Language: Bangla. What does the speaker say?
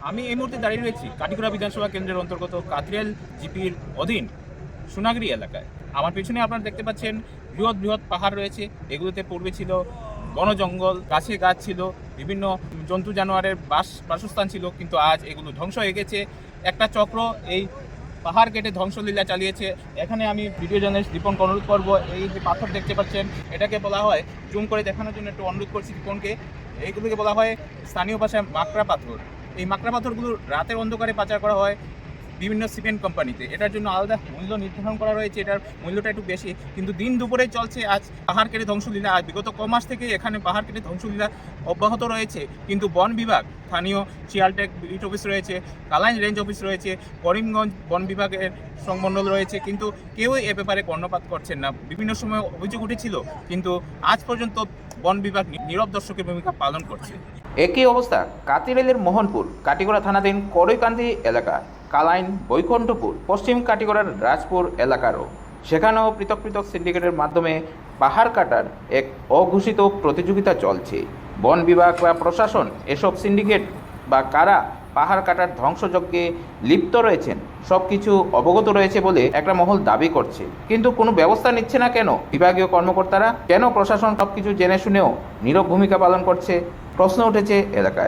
আমি এই মুহূর্তে দাঁড়িয়ে রয়েছি কাটিগড়া বিধানসভা কেন্দ্রের অন্তর্গত কাকরেল জিপির অধীন সোনাগিরি এলাকায়। আমার পেছনে আপনারা দেখতে পাচ্ছেন বৃহৎ বৃহৎ পাহাড় রয়েছে। এগুলোতে পূর্বে ছিল বন জঙ্গল, গাছে গাছ ছিল, বিভিন্ন জন্তু জানোয়ারের বাসস্থান ছিল, কিন্তু আজ এগুলো ধ্বংস হয়ে গেছে। একটা চক্র এই পাহাড় কেটে ধ্বংসলীলা চালিয়েছে। এখানে আমি ভিডিও জার্নালিস্ট দীপনকে অনুরোধ করবো, এই যে পাথর দেখতে পাচ্ছেন এটাকে বলা হয়, জুম করে দেখানোর জন্য একটু অনুরোধ করছি দীপনকে, এইগুলোকে বলা হয় স্থানীয় ভাষায় মাকড়া পাথর। এই মাকড়া পাথরগুলো রাতের অন্ধকারে পাচার করা হয় বিভিন্ন সিমেন্ট কোম্পানিতে। এটার জন্য আলাদা মূল্য নির্ধারণ করা রয়েছে, এটার মূল্যটা একটু বেশি, কিন্তু দিন দুপুরে চলছে আজ পাহাড় কেটে ধ্বংসলীলা। আজ বিগত কমাস থেকে এখানে পাহাড় কেটে ধ্বংসলীলা অব্যাহত রয়েছে, কিন্তু বন বিভাগ, স্থানীয় শিয়ালটেক বিট অফিস রয়েছে, কালাইন রেঞ্জ অফিস রয়েছে, করিমগঞ্জ বন বিভাগের সংমণ্ডল রয়েছে, কিন্তু কেউই এ ব্যাপারে কর্ণপাত করছেন না। বিভিন্ন সময় অভিযোগ উঠেছিল, কিন্তু আজ পর্যন্ত বন বিভাগ নীরব দর্শকের ভূমিকা পালন করছে। একই অবস্থা কাতিরেলের মোহনপুর কাটিগড়া থানাধীন করৈকান্দি এলাকা, কালাইন বৈকুণ্ঠপুর, পশ্চিম কাটিগড়ার রাজপুর এলাকারও। সেখানেও পৃথক পৃথক সিন্ডিকেটের মাধ্যমে পাহাড় কাটার এক অঘোষিত প্রতিযোগিতা চলছে। বন বিভাগ বা প্রশাসন এসব সিন্ডিকেট বা কারা পাহাড় কাটার ধ্বংসযজ্ঞে লিপ্ত রয়েছেন সব কিছু অবগত রয়েছে বলে একটা মহল দাবি করছে, কিন্তু কোনো ব্যবস্থা নিচ্ছে না কেন বিভাগীয় কর্মকর্তারা? কেন প্রশাসন সব কিছু জেনে শুনেও নীরব ভূমিকা পালন করছে? প্রশ্ন উঠেছে এলাকায়।